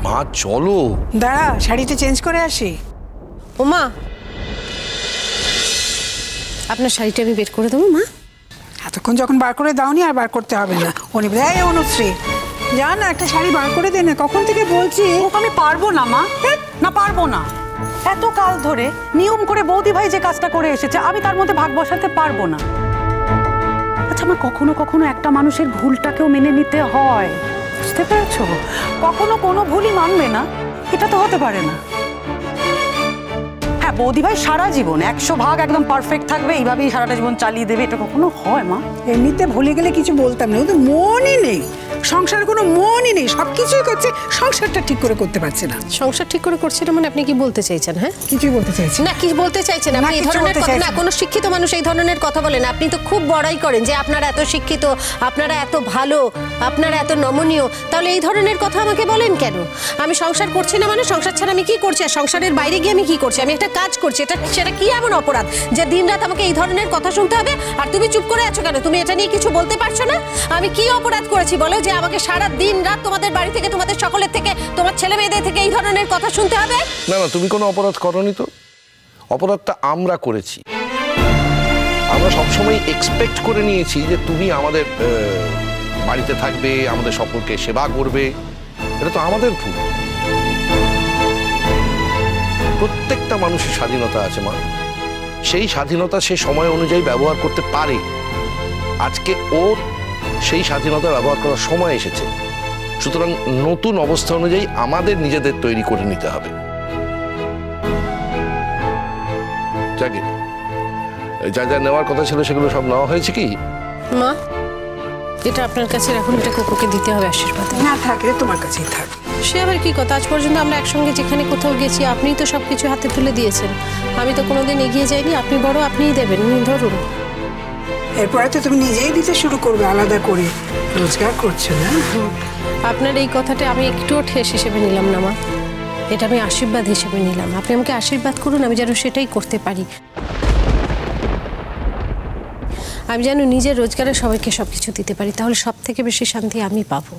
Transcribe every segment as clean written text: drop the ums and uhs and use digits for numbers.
মা চলো। দাঁড়া, শাড়িটা চেঞ্জ করে আসি। ওমা, আপনার শাড়িটা আমি বের করে দেবো মা। এতক্ষণ যখন বার করে দাওনি আর বার করতে হবে না। অনুশ্রী, যা না একটা শাড়ি বার করে দে না, কখন থেকে বলছি। আমি পারবো না মা, না পারবো না। এত কাল ধরে নিয়ম করে বৌদি ভাই যে কাজটা করে এসেছে, আমি তার মধ্যে ভাগ বসাতে পারবো না। আচ্ছা মা, কখনো কখনো একটা মানুষের ভুলটাকেও মেনে নিতে হয়, বুঝতে পেরেছো? কখনো কোনো ভুলই মানবে না, এটা তো হতে পারে না। হ্যাঁ, বৌদি ভাই সারা জীবন 100% একদম পারফেক্ট থাকবে, এইভাবেই সারাটা জীবন চালিয়ে দেবে, এটা কখনো হয় মা? এমনিতে ভুলে গেলে কিছু বলতাম না, ওদের মনই নেই, সংসার কোনো মনই নেই, সবকিছুই করছে, সংসারটা ঠিক করে করতে পারছে না। সংসার ঠিক করে করছে না মানে আপনি কি বলতে চাইছেন? হ্যাঁ, কিছুই বলতে চাইছি না। কি বলতে চাইছেন আপনি? এই ধরনের কথা না, কোনো শিক্ষিত মানুষ এই ধরনের কথা বলেন? আপনি তো খুব বড়াই করেন যে আপনারা এত শিক্ষিত, আপনারা এত ভালো, আপনারা এত নমনীয়, তাহলে এই ধরনের কথা আমাকে বলেন কেন? আমি সংসার করছি না মানে সংসার ছাড়া আমি কি করছি? আর সংসারের বাইরে গিয়ে আমি কি করছি? আমি একটা কাজ করছি, সেটা কি এমন অপরাধ যে দিনরাত আমাকে এই ধরনের কথা শুনতে হবে? আর তুমি চুপ করে আছো কেন? তুমি এটা নিয়ে কিছু বলতে পারছো না? আমি কি অপরাধ করেছি বলো যে আমাকে সারা দিন রাত তোমাদের বাড়ি থেকে, তোমাদের সকলের থেকে, তোমার ছেলে মেয়েদের থেকে এই ধরনের কথা শুনতে হবে? না না, তুমি কোনো অপরাধ করনি তো। অপরাধটা আমরা করেছি। আমরা সবসময় এক্সপেক্ট করে নিয়েছি যে তুমি আমাদের বাড়িতে থাকবে, আমাদের সকলকে সেবা করবে। এটা তো আমাদের ভুল। প্রত্যেকটা মানুষের স্বাধীনতা আছে মা, সেই স্বাধীনতা সে সময় অনুযায়ী ব্যবহার করতে পারে। আজকে ওর সেই স্বাধীনতা ব্যবহার করার সময় এসেছে, সুতরাং নতুন অবস্থা অনুযায়ী আমাদের নিজেদের তৈরি করে নিতে হবে। যাকে যা যা নেওয়ার কথা ছিল সেগুলো সব নেওয়া হয়েছে কি মা? এটা আপনার কাছে এখন, এটা কুকুরকে দিতে হবে আশীর্বাদ। না থাক, তোমার কাছেই থাক। সে আবার কি কথা? আজ পর্যন্ত আমরা একসঙ্গে যেখানে কোথাও গেছি আপনিই তো সবকিছু হাতে তুলে দিয়েছেন, আমি তো কোনোদিন এগিয়ে যাইনি। আপনি বড়, আপনিই দেবেন, ধরুন। এরপরে তো তুমি নিজেই দিতে শুরু করবে, আলাদা করে রোজগার করছো না। আপনার এই কথাটা আমি একটুও ঠেস হিসেবে নিলাম না মা, এটা আমি আশীর্বাদ হিসেবে নিলাম। আপনি আমাকে আশীর্বাদ করুন, আমি যেন সেটাই করতে পারি। আমি যেন নিজের রোজগারে সবাইকে সবকিছু দিতে পারি, তাহলে সব থেকে বেশি শান্তি আমি পাবো।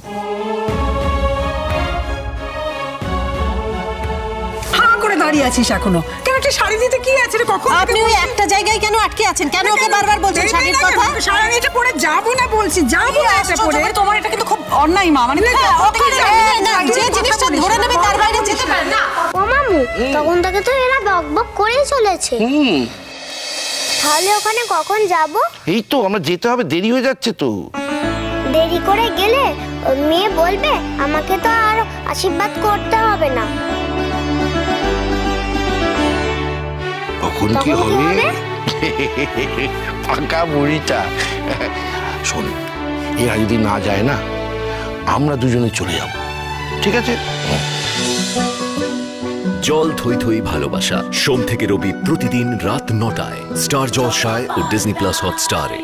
হাঁ করে দাঁড়িয়ে আছিস এখনো? কেন একটা শাড়ি দিতে কি আছে রে? কখন আপনি ওই একটা জায়গায় কেন আটকে আছেন? কেন ওকে বারবার বলছেন শাড়ির কথা? শাড়িটা পরে যাবো না বলছি, যাবো না এটা পরে। তোমার এটা কিন্তু খুব অন্যায় মা, মানে যে জিনিসটা ধরে নেবে তার বাইরে যেতে পারে না। ও মামু, তখন থেকে তো এরা বকবক করেই চলেছে। তাহলে ওখানে কখন যাব? এই তো আমরা যেতে হবে, দেরি হয়ে যাচ্ছে তো। দেরি করে গেলে মেয়ে বলবে আমাকে তো আর আশীর্বাদ করতে হবে না। কখন কি হবে? ফাঁকা বুড়িটা। শোন, এরা যদি না যায় না, আমরা দুজনে চলে যাব, ঠিক আছে? জল থই থই ভালোবাসা, সোম থেকে রবি প্রতিদিন রাত 9টায় স্টার জলসায় ও ডিজনি প্লাস হটস্টারে।